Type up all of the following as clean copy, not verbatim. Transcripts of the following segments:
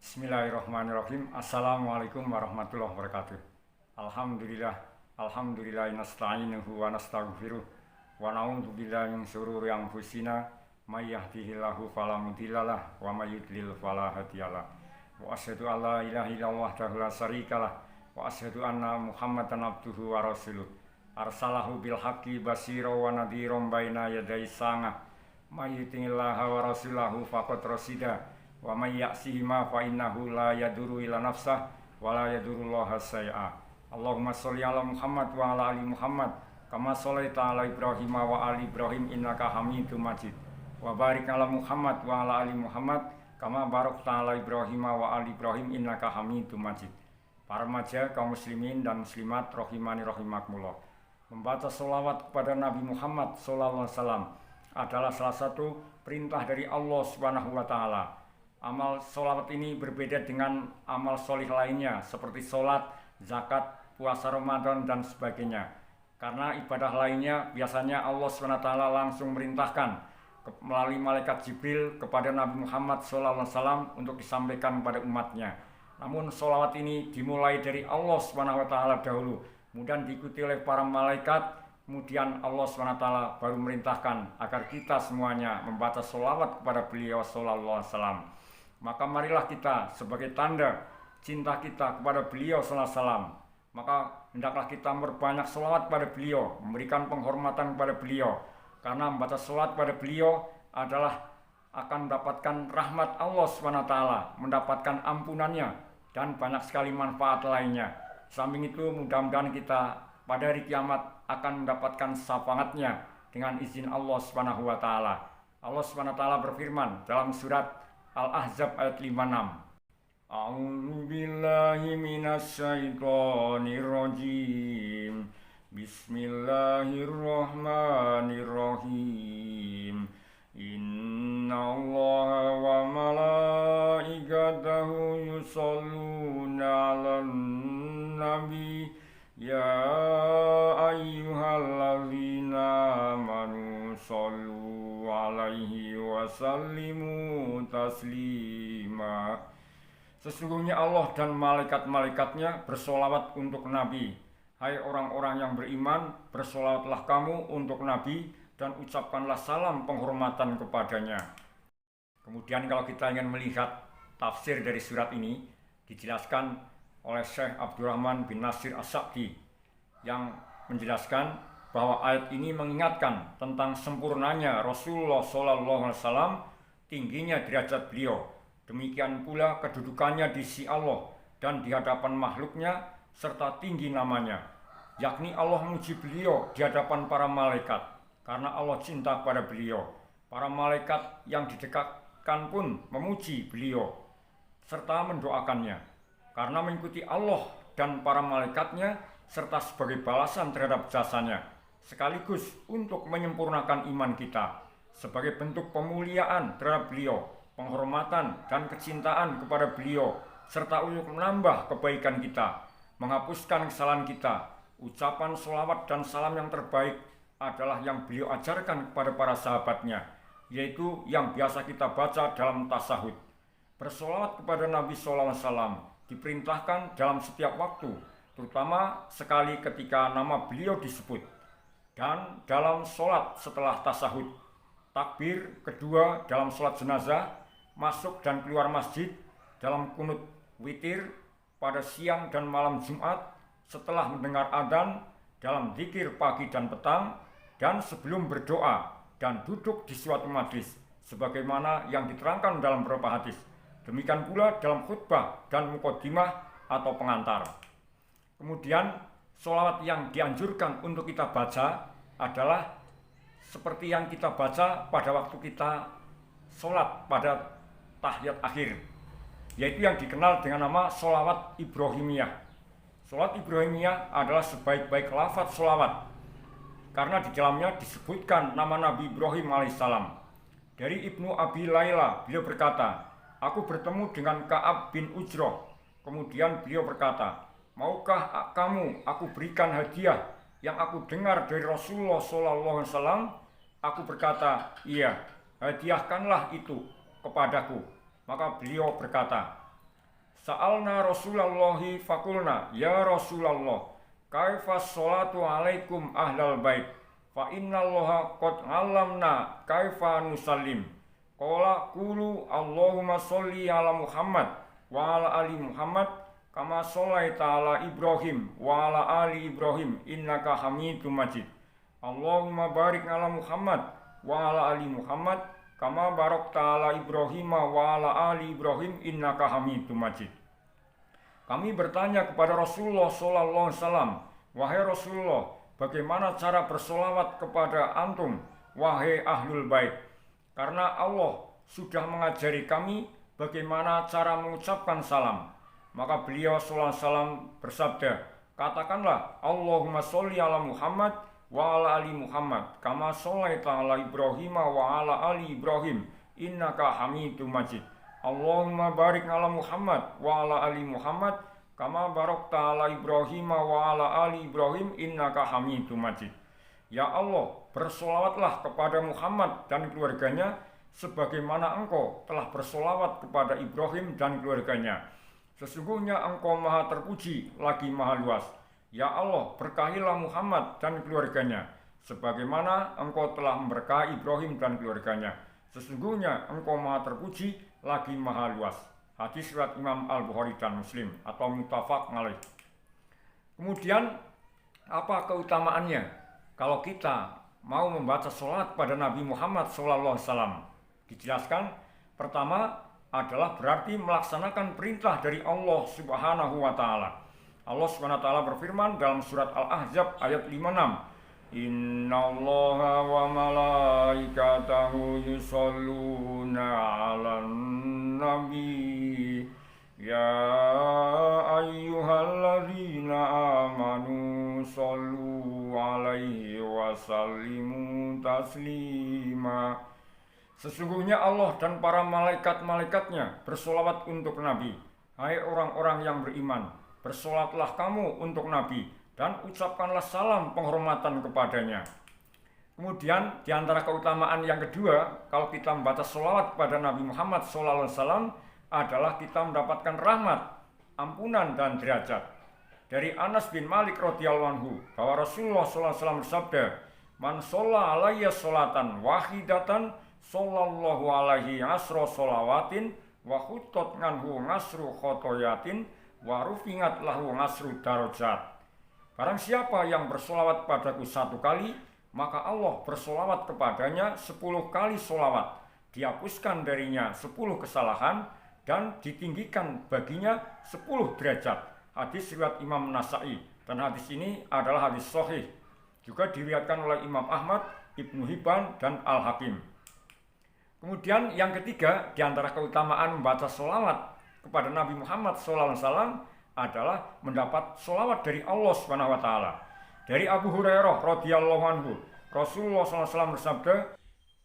Bismillahirrahmanirrahim. Assalamualaikum warahmatullahi wabarakatuh. Alhamdulillah, alhamdulillah nasta'inuhu wa nastaghfiruh wa na'udzu billahi min syururi anfusina may yahdihillahu fala mudhillalah wa may yudlil fala hadiyalah. Wa asyhadu an la ilaha illallah wahdahu la syarikalah wa asyhadu anna Muhammadan abduhu wa rasuluh. Arsalahu bil haqqi basyira wa nadhiran baina yaday sangah. May yuti'illaha wa rasulahu faqad rasida. Wa may ya'sihima fa innahu la yadurru ila nafsah wa la yadurullaha syai'a. Allahumma sholli ala Muhammad wa ala ali Muhammad kama shallaita ala Ibrahim wa ali Ibrahim innaka Hamidum Majid. Wa barik ala Muhammad wa ala ali Muhammad kama barakta ala Ibrahim wa ali Ibrahim innaka Hamidum Majid. Para remaja kaum muslimin dan muslimat rahimani rahimakumullah. Membaca sholawat kepada Nabi Muhammad sallallahu alaihi wasallam adalah salah satu perintah dari Allah Subhanahu wa taala. Amal sholawat ini berbeda dengan amal sholih lainnya seperti sholat, zakat, puasa Ramadan dan sebagainya. Karena ibadah lainnya biasanya Allah SWT langsung merintahkan melalui malaikat Jibril kepada Nabi Muhammad SAW untuk disampaikan kepada umatnya. Namun sholawat ini dimulai dari Allah SWT dahulu, kemudian diikuti oleh para malaikat, kemudian Allah SWT baru merintahkan agar kita semuanya membaca sholawat kepada beliau SAW. Maka marilah kita sebagai tanda cinta kita kepada beliau sallallahu alaihi wasallam, maka hendaklah kita memperbanyak sholawat pada beliau, memberikan penghormatan kepada beliau, karena membaca sholawat pada beliau adalah akan mendapatkan rahmat Allah SWT, mendapatkan ampunannya dan banyak sekali manfaat lainnya. Samping itu mudah-mudahan kita pada hari kiamat akan mendapatkan syafaatnya dengan izin Allah SWT. Allah SWT berfirman dalam surat Al-Ahzab ayat 56. A'udzu billahi minasy syaithanir rajim. Bismillahirrahmanirrahim. Innallaha wa malaikatahu yusholluna 'alan nabi. Ya ayyuhalladzina amanu shollu alaihi wa sallimu taslima. Sesungguhnya Allah dan malaikat-malaikatnya bersolawat untuk Nabi. Hai orang-orang yang beriman, bersolawatlah kamu untuk Nabi dan ucapkanlah salam penghormatan kepadanya. Kemudian kalau kita ingin melihat tafsir dari surat ini, dijelaskan oleh Syekh Abdurrahman bin Nasir As-Sa'di yang menjelaskan bahwa ayat ini mengingatkan tentang sempurnanya Rasulullah SAW, tingginya derajat beliau, demikian pula kedudukannya di sisi Allah dan di hadapan makhluknya, serta tinggi namanya, yakni Allah memuji beliau di hadapan para malaikat karena Allah cinta kepada beliau. Para malaikat yang didekatkan pun memuji beliau serta mendoakannya karena mengikuti Allah dan para malaikatnya serta sebagai balasan terhadap jasanya, sekaligus untuk menyempurnakan iman kita sebagai bentuk pemuliaan terhadap beliau, penghormatan dan kecintaan kepada beliau, serta untuk menambah kebaikan kita, menghapuskan kesalahan kita. Ucapan sholawat dan salam yang terbaik adalah yang beliau ajarkan kepada para sahabatnya, yaitu yang biasa kita baca dalam tasyahud. Bersolawat kepada Nabi SAW diperintahkan dalam setiap waktu, terutama sekali ketika nama beliau disebut, dan dalam sholat setelah tasyahud, takbir kedua dalam sholat jenazah, masuk dan keluar masjid, dalam kunut witir pada siang dan malam Jumat, setelah mendengar adzan, dalam zikir pagi dan petang, dan sebelum berdoa dan duduk di suatu majlis, sebagaimana yang diterangkan dalam beberapa hadis. Demikian pula dalam khutbah dan muqaddimah atau pengantar. Kemudian sholawat yang dianjurkan untuk kita baca adalah seperti yang kita baca pada waktu kita sholat pada tahiyat akhir, yaitu yang dikenal dengan nama sholawat Ibrahimiyah. Sholawat Ibrahimiyah adalah sebaik-baik lafaz sholawat karena di dalamnya disebutkan nama Nabi Ibrahim alaihissalam. Dari Ibnu Abi Layla, beliau berkata, aku bertemu dengan Ka'ab bin Ujroh. Kemudian beliau berkata, maukah kamu aku berikan hadiah yang aku dengar dari Rasulullah SAW? Aku berkata, iya, hadiahkanlah itu kepadaku. Maka beliau berkata, Sa'alna Rasulallahi fakulna, ya Rasulullah, kaifas sholatu alaikum ahlal bait, fa innallaha qad 'allamna kaifa nusallim. Qala qulu Allahumma sholli ala Muhammad wa ala ali Muhammad kama shollaita ala Ibrahim wa ala ali Ibrahim innaka Hamidum Majid. Allahumma barik ala Muhammad wa ala ali Muhammad kama barakta ala Ibrahim wa ala ali Ibrahim innaka Hamidum Majid. Kami bertanya kepada Rasulullah sallallahu alaihi wasallam, wahai Rasulullah, bagaimana cara bersolawat kepada antum, wahai ahlul bait? Karena Allah sudah mengajari kami bagaimana cara mengucapkan salam. Maka beliau sallallahu alaihi wasallam bersabda, katakanlah Allahumma sholli ala Muhammad wa ala ali Muhammad kama shollaita ala Ibrahim wa ala ali Ibrahim innaka Hamidum Majid. Allahumma barik ala Muhammad wa ala ali Muhammad kama barakta ala Ibrahim wa ala ali Ibrahim innaka Hamidum Majid. Ya Allah, bersolawatlah kepada Muhammad dan keluarganya sebagaimana engkau telah bersolawat kepada Ibrahim dan keluarganya. Sesungguhnya engkau maha terpuji lagi maha luas. Ya Allah, berkahilah Muhammad dan keluarganya sebagaimana engkau telah memberkahi Ibrahim dan keluarganya. Sesungguhnya engkau maha terpuji lagi maha luas. Hadis riwayat Imam Al-Bukhari dan Muslim atau muttafaq alaih. Kemudian apa keutamaannya kalau kita mau membaca sholat pada Nabi Muhammad SAW? Dijelaskan, pertama adalah berarti melaksanakan perintah dari Allah Subhanahu wa taala. Allah Subhanahu wa taala berfirman dalam surat Al-Ahzab ayat 56. Innallaha wa malaikatahu yusholluna 'alan nabi ya ayyuhalladzina amanu shollu 'alaihi wa sallimu taslima. Sesungguhnya Allah dan para malaikat-malaikatnya bersolawat untuk Nabi. Hai orang-orang yang beriman, bersolatlah kamu untuk Nabi dan ucapkanlah salam penghormatan kepadanya. Kemudian di antara keutamaan yang kedua, kalau kita membaca sholawat kepada Nabi Muhammad SAW adalah kita mendapatkan rahmat, ampunan dan derajat. Dari Anas bin Malik radhiyallahu anhu bahwa Rasulullah SAW bersabda, man sholla alayya sholatan wahidatan sallallahu alaihi asro sholawatin wa khuttot nganhu ngasru khotoyatin wa rufingat lahu ngasru darajat. Barang siapa yang bersolawat padaku 1 kali, maka Allah bersolawat kepadanya 10 kali solawat. Dihapuskan darinya 10 kesalahan dan ditinggikan baginya 10 derajat. Hadis riwayat Imam Nasa'i, dan hadis ini adalah hadis sahih. Juga diriwayatkan oleh Imam Ahmad, Ibnu Hibban, dan Al-Hakim. Kemudian yang ketiga, di antara keutamaan membaca solawat kepada Nabi Muhammad SAW adalah mendapat sholawat dari Allah Subhanahu wa taala. Dari Abu Hurairah radhiyallahu anhu, Rasulullah SAW bersabda,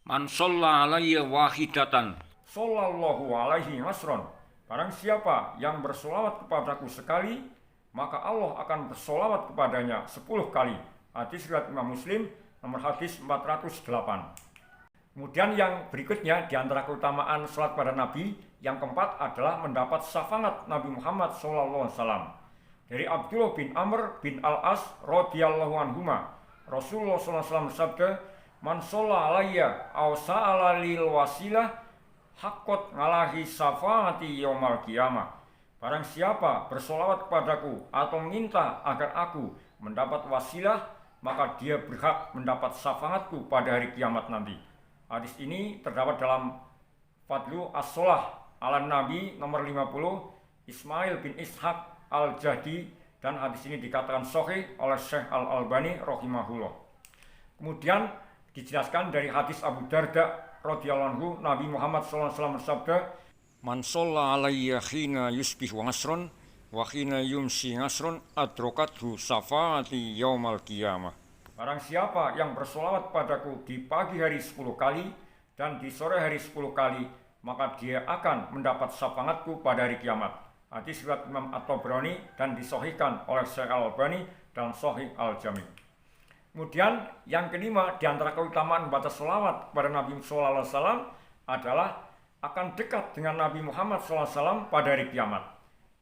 man sholla alayya wahidatan sallallahu alaihi asron. Barang siapa yang bersolawat kepadaku sekali, maka Allah akan bersolawat kepadanya 10 kali. Hadis riwayat Imam Muslim nomor hadis 408. Kemudian yang berikutnya di antara keutamaan salat pada Nabi, yang keempat adalah mendapat syafaat Nabi Muhammad SAW. Dari Abdullah bin Amr bin Al-As radhiyallahu anhuma, Rasulullah SAW bersabda, man sholla alayya aw sa'ala lil wasilah haqqat ngalahi syafaati yaumal qiyamah. Barang siapa bersolawat kepadaku atau minta agar aku mendapat wasilah, maka dia berhak mendapat syafaatku pada hari kiamat nanti. Hadis ini terdapat dalam Fadlu As-Sholah ala Nabi nomor 50 Ismail bin Ishaq Al-Jahdi, dan hadis ini dikatakan sahih oleh Syekh Al-Albani rahimahullah. Kemudian dijelaskan dari hadis Abu Darda radhiyallahu anhu, Nabi Muhammad SAW bersabda, man sholla alayya khina yusbih wa asron wa khina yumsi asron adrokathu syafaati yaumal qiyamah. Barang siapa yang bersolawat padaku di pagi hari 10 kali dan di sore hari 10 kali, maka dia akan mendapat syafaatku pada hari kiamat. Hadis riwayat Imam At-Tabrani dan disahihkan oleh Syekh Al-Albani dalam Sahih Al-Jami'. Kemudian yang kelima di antara keutamaan membaca sholawat kepada Nabi sallallahu alaihi wasallam adalah akan dekat dengan Nabi Muhammad sallallahu alaihi wasallam pada hari kiamat.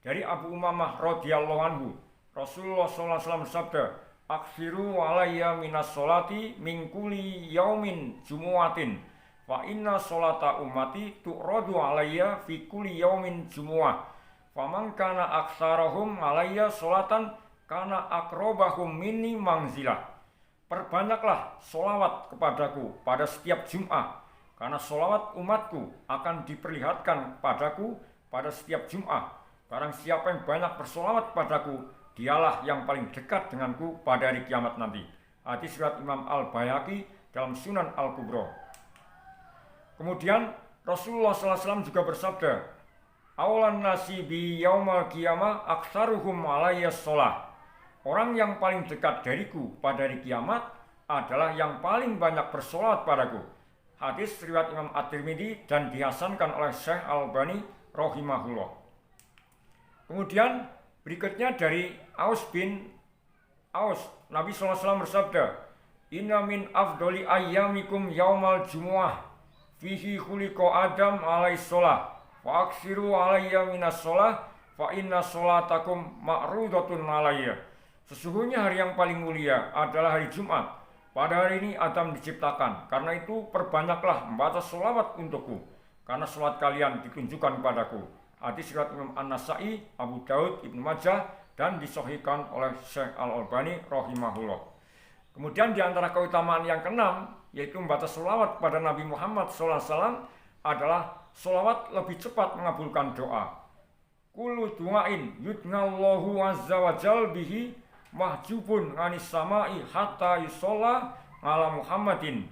Dari Abu Umamah radhiyallahu anhu, Rasulullah sallallahu alaihi wasallam bersabda, "Aksiru alayya minas sholati min kulli yaumin jumu'atin, fa inna sholata ummati tu'radu alayya fi kulli yaumin jumu'ah. Faman kana aktsarahum alayya sholatan kana aqrabahum minni manzilah." Perbanyaklah sholawat kepadaku pada setiap Jum'ah, karena sholawat umatku akan diperlihatkan padaku pada setiap Jum'ah. Barang siapa yang banyak bersolawat padaku, dialah yang paling dekat denganku pada hari kiamat nanti. Hadis riwayat Imam Al-Baihaqi dalam Sunan Al-Kubra. Kemudian Rasulullah SAW juga bersabda, "Awalan nasi bi yaumal qiyamah aktsaruhum alayya sholah." Orang yang paling dekat dariku pada hari kiamat adalah yang paling banyak bersolawat padaku. Hadis riwayat Imam At-Tirmidzi dan dihasankan oleh Syekh Al-Albani rahimahullah. Kemudian berikutnya dari Aus bin Aus, Nabi SAW bersabda, "Inna min afdoli ayyamikum yaumal jumu'ah, fihi khuliqa Adam alaihissalam, wa aksiru alayya minas sholah, fa inna sholatakum ma'rudatun alayya." Sesungguhnya hari yang paling mulia adalah hari Jumat. Pada hari ini Adam diciptakan, karena itu perbanyaklah membaca sholawat untukku, karena sholat kalian ditunjukkan padaku. Hadis riwayat Imam An-Nasa'i, Abu Daud, Ibnu Majah dan disahihkan oleh Syekh Al-Albani rahimahullah. Kemudian di antara keutamaan yang keenam, yaitu membaca sholawat pada Nabi Muhammad SAW adalah sholawat lebih cepat mengabulkan doa. Kullu du'ain yudnallahu azza wa jal bihi mahjubun anis sama'i hatta yusolla ala Muhammadin.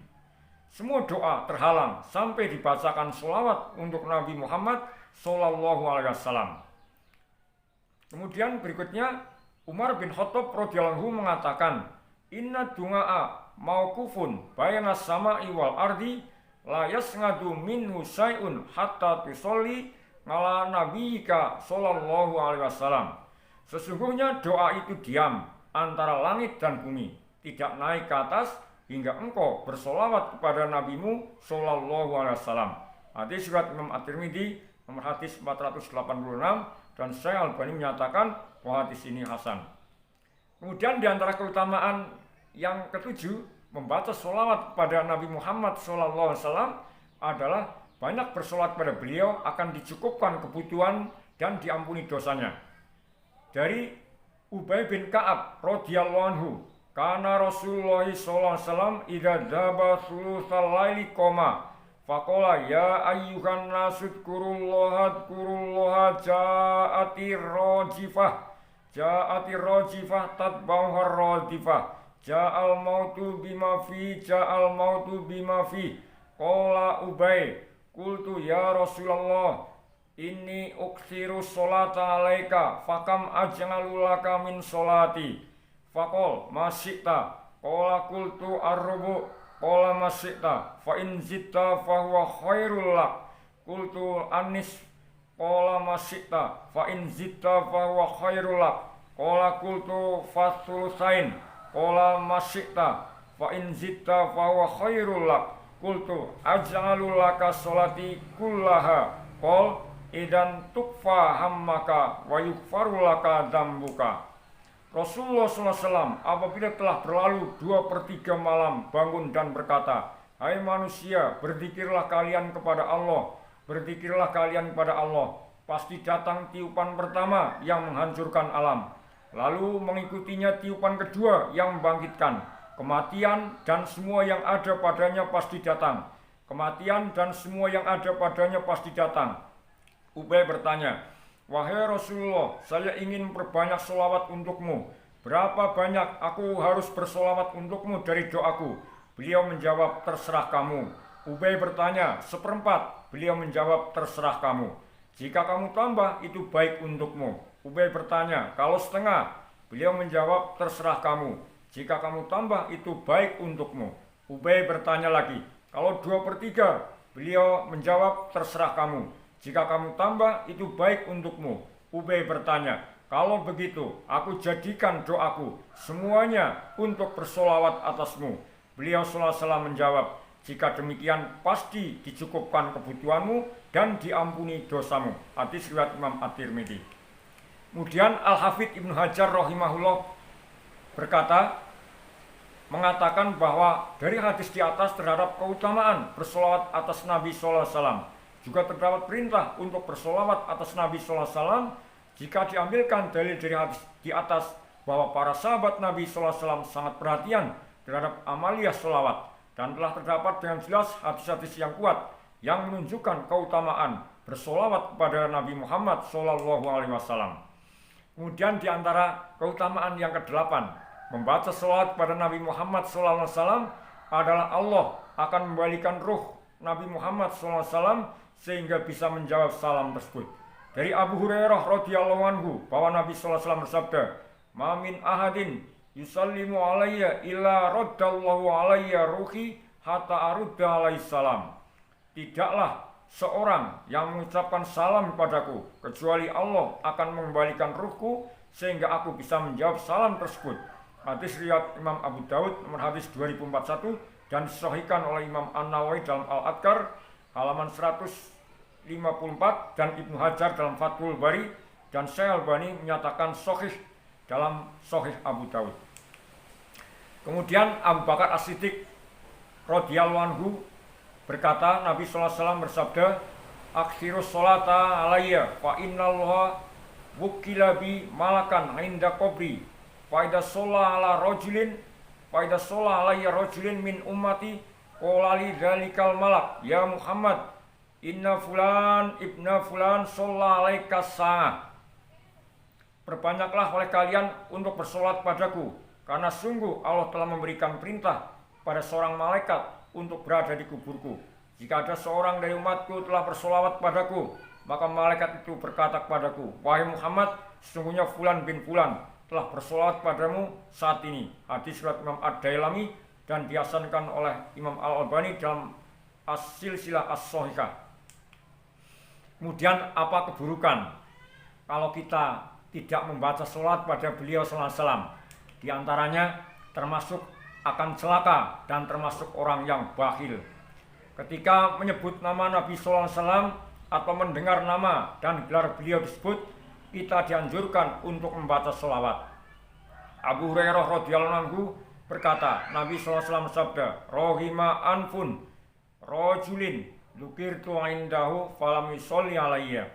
Semua doa terhalang sampai dibacakan sholawat untuk Nabi Muhammad sallallahu alaihi wasallam. Kemudian berikutnya Umar bin Khattab radhiyallahu anhu mengatakan, "Inna du'a mauqufun baina sama'i wal ardi la yasngadu minhu syai'un hatta tusolli ala nabiyyika sallallahu alaihi wasallam." Sesungguhnya doa itu diam antara langit dan bumi, tidak naik ke atas hingga engkau bersolawat kepada nabimu sallallahu alaihi wasallam. Hadis riwayat Imam At-Tirmidzi nomor hadis 486 dan Syekh Al-Albani menyatakan bahwa hadis ini hasan. Kemudian di antara keutamaan yang ketujuh, membaca sholawat kepada Nabi Muhammad SAW adalah banyak bersolat pada beliau akan dicukupkan kebutuhan dan diampuni dosanya. Dari Ubay bin Ka'ab radhiyallahu anhu, kana Rasulullah SAW idza dzaba thulutsal laili qoma faqala ya ayyuhan nasudkurullaha ja'atir rajifah tatbauhar radifah ja'al mautu bima fi qala Ubay qultu ya Rasulullah inni uksiru sholata alaika fakam ajnalulaka min sholati faqol masyikta qala qultu arrubu qala masyikta fa in zitta fahuwa khairul lak qultu anis qala masyikta fa in zitta fahuwa khairul lak qala qultu fasulusain qala masyikta fa in zitta fahuwa khairul lak qultu ajnalulaka sholati kullaha qol idan tukfa hammaka wa yukfarulaka dambuka. Rasulullah SAW apabila telah berlalu 2/3 malam bangun dan berkata, "Hai manusia, berzikirlah kalian kepada Allah, berzikirlah kalian kepada Allah. Pasti datang tiupan pertama yang menghancurkan alam, lalu mengikutinya tiupan kedua yang membangkitkan. Kematian dan semua yang ada padanya pasti datang. Kematian dan semua yang ada padanya pasti datang." Ubay bertanya, "Wahai Rasulullah, saya ingin perbanyak sholawat untukmu. Berapa banyak aku harus bersolawat untukmu dari doaku?" Beliau menjawab, "Terserah kamu." Ubay bertanya, "1/4?" Beliau menjawab, "Terserah kamu. Jika kamu tambah, itu baik untukmu." Ubay bertanya, "Kalau setengah?" Beliau menjawab, "Terserah kamu. Jika kamu tambah, itu baik untukmu." Ubay bertanya lagi, "Kalau 2/3?" Beliau menjawab, "Terserah kamu. Jika kamu tambah, itu baik untukmu." Ubay bertanya, "Kalau begitu, aku jadikan doaku semuanya untuk bersolawat atasmu." Beliau SAW menjawab, "Jika demikian, pasti dicukupkan kebutuhanmu dan diampuni dosamu." Hadis riwayat Imam At-Tirmidzi. Kemudian Al-Hafidz Ibnu Hajar rahimahullah berkata, mengatakan bahwa dari hadis di atas terhadap keutamaan bersolawat atas Nabi sallallahu alaihi wasallam, juga terdapat perintah untuk bersolawat atas Nabi sallallahu alaihi wasallam jika diambilkan dalil dari hadis di atas bahwa para sahabat Nabi sallallahu alaihi wasallam sangat perhatian terhadap amaliyah solawat, dan telah terdapat dengan jelas hadis-hadis yang kuat yang menunjukkan keutamaan bersolawat kepada Nabi Muhammad sallallahu alaihi wasallam. Kemudian di antara keutamaan yang ke-8, membaca selawat kepada Nabi Muhammad SAW adalah Allah akan membalikan ruh Nabi Muhammad SAW sehingga bisa menjawab salam tersebut. Dari Abu Hurairah radhiyallahu anhu bahwa Nabi SAW bersabda, "Ma min ahadin yusallimu alayya illa raddallahu alayya ruhi hatta arudda alaihi salam." Tidaklah seorang yang mengucapkan salam kepadaku kecuali Allah akan mengembalikan ruhku sehingga aku bisa menjawab salam tersebut. Hadis riwayat Imam Abu Daud nomor hadis 2041 dan disahihkan oleh Imam An-Nawawi dalam Al-Adhkar halaman 154 dan Ibnu Hajar dalam Fathul Bari, dan Syekh Albani menyatakan sahih dalam Sahih Abu Daud. Kemudian Abu Bakar As-Siddiq radhiyallahu anhu berkata, Nabi SAW bersabda, "Akhirus sholata alayya fa innallaha wukila bi malakan inda qabri fa idza shalla ala rajulin fa idza shalla alayya rajulin min ummati qala li dzalikal malak ya Muhammad inna fulan ibna fulan shalla alaika sa'ah." Perbanyaklah oleh kalian untuk bersolat padaku, karena sungguh Allah telah memberikan perintah pada seorang malaikat untuk berada di kuburku. Jika ada seorang dari umatku telah bersolawat padaku, maka malaikat itu berkata kepadaku, "Wahai Muhammad, sesungguhnya Fulan bin Fulan telah bersolawat padamu saat ini." Hadis riwayat Imam Ad-Dailami dan dihasankan oleh Imam Al-Albani dalam As-Silsilah As-Shahihah. Kemudian apa keburukan kalau kita tidak membaca sholat pada beliau sallallahu alaihi wasallam? Di antaranya termasuk akan celaka dan termasuk orang yang bakhil. Ketika menyebut nama Nabi sallallahu alaihi wasallam atau mendengar nama dan gelar beliau disebut, kita dianjurkan untuk membaca sholawat. Abu Hurairah radhiyallahu anhu berkata, Nabi sallallahu alaihi wasallam bersabda, "Rohima anfun rajulin dzukirtu indahu falam yusolli alayya."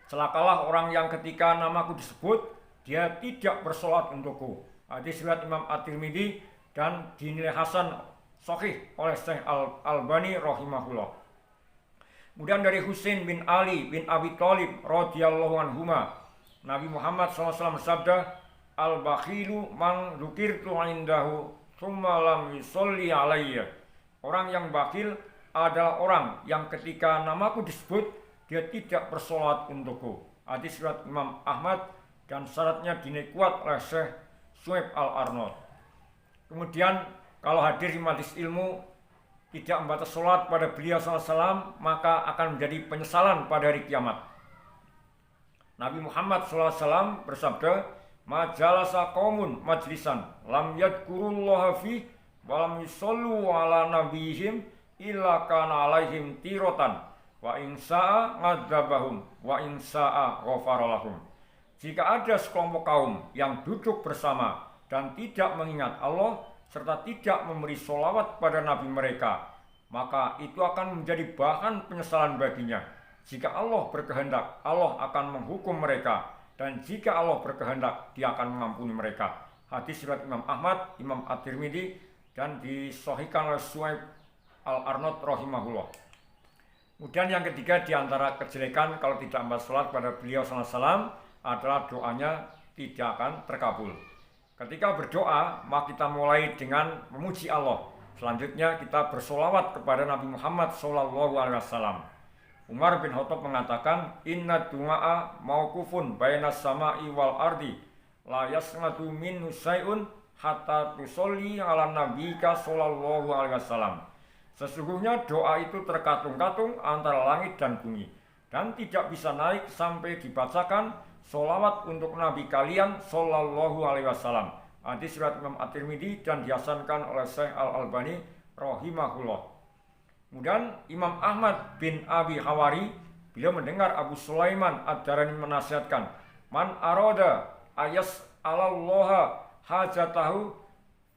Celakalah orang yang ketika namaku disebut, dia tidak bersolat untukku. Hadis riwayat Imam At-Tirmidzi dan dinilai hasan sahih oleh Syekh Al-Albani rahimahullah. Kemudian dari Husain bin Ali bin Abi Thalib radhiyallahu anhuma, Nabi Muhammad SAW bersabda, "Al-bakhilu man dzukirtu indahu tsumma lam yusolli alayya." Orang yang bakhil adalah orang yang ketika namaku disebut, dia tidak bersolat untukku. Hadis riwayat Imam Ahmad dan syaratnya dinilai kuat oleh Syekh Suhaib Al-Arnaud. Kemudian kalau hadir di majelis ilmu tidak membaca sholat pada beliau SAW, maka akan menjadi penyesalan pada hari kiamat. Nabi Muhammad SAW bersabda, "Majalasa qaumun majlisan lam yadkurullaha fi wa lam yusallu ala nabihim illa kana alaihim tirotan wa insa'a ngadzabahum wa insa'a ghafaralahum." Jika ada sekelompok kaum yang duduk bersama dan tidak mengingat Allah serta tidak memberi sholawat pada Nabi mereka, maka itu akan menjadi bahan penyesalan baginya. Jika Allah berkehendak, Allah akan menghukum mereka, dan jika Allah berkehendak, Dia akan mengampuni mereka. Hadis riwayat Imam Ahmad, Imam At-Tirmidzi dan disahihkan oleh Suhaib Al-Arnaud rahimahullah. Kemudian yang ketiga di antara kejelekan kalau tidak membaca sholat pada beliau SAW adalah doanya tidak akan terkabul. Ketika berdoa, maka kita mulai dengan memuji Allah. Selanjutnya kita bersolawat kepada Nabi Muhammad SAW. Umar bin Khattab mengatakan, "Inna du'a mauqufun bainas sama'i wal ardi, la yasnatu minhu syai'un hatta tusolli ala nabiyika sallallahu alaihi wasallam." Sesungguhnya doa itu terkatung-katung antara langit dan bumi, dan tidak bisa naik sampai dibacakan sholawat untuk Nabi kalian sallallahu alaihi wasallam. Hadis riwayat Imam At-Tirmidzi dan dihasankan oleh Syekh Al-Albani rahimahullah. Kemudian Imam Ahmad bin Abi Hawari, beliau mendengar Abu Sulaiman Ad-Darani menasihatkan, Man arada ayas alallaha hajatahu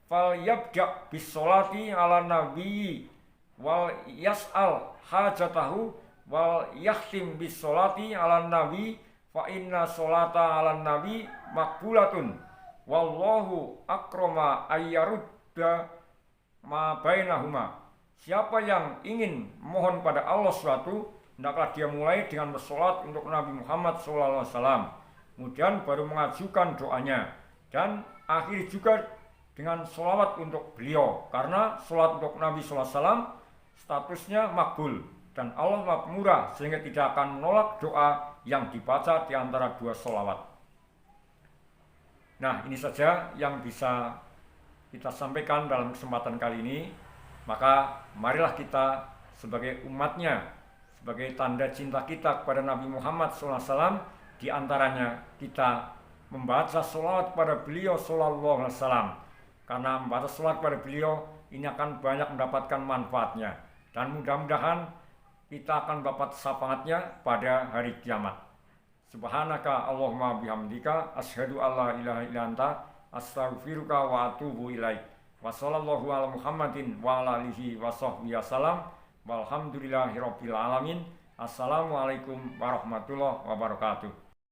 fal yabda bis sholati ala nabi wal yas'al hajatahu wal yakhtim bis sholati ala nabi fa inna sholata ala nabi makbulatun wallahu akrama ayyarudda ma bainahuma. Siapa yang ingin mohon pada Allah sesuatu, hendaklah dia mulai dengan bersolat untuk Nabi Muhammad SAW, kemudian baru mengajukan doanya, dan akhiri juga dengan sholawat untuk beliau, karena sholat untuk Nabi SAW statusnya makbul dan Allah Maha Pemurah, sehingga tidak akan menolak doa yang dibaca di antara dua sholawat. Nah, ini saja yang bisa kita sampaikan dalam kesempatan kali ini. Maka marilah kita sebagai umatnya, sebagai tanda cinta kita kepada Nabi Muhammad SAW, di antaranya kita membaca sholawat pada beliau SAW, karena membaca sholawat pada beliau ini akan banyak mendapatkan manfaatnya, dan mudah-mudahan kita akan dapat syafaatnya pada hari kiamat. Subhanaka Allahumma bihamdika asyhadu alla ilaha illa anta astaghfiruka wa atubu ilaik. Wa sallallahu ala Muhammadin wa ala alihi wa sahbihi wasallam. Walhamdulillahirabbil alamin. Assalamualaikum warahmatullahi wabarakatuh.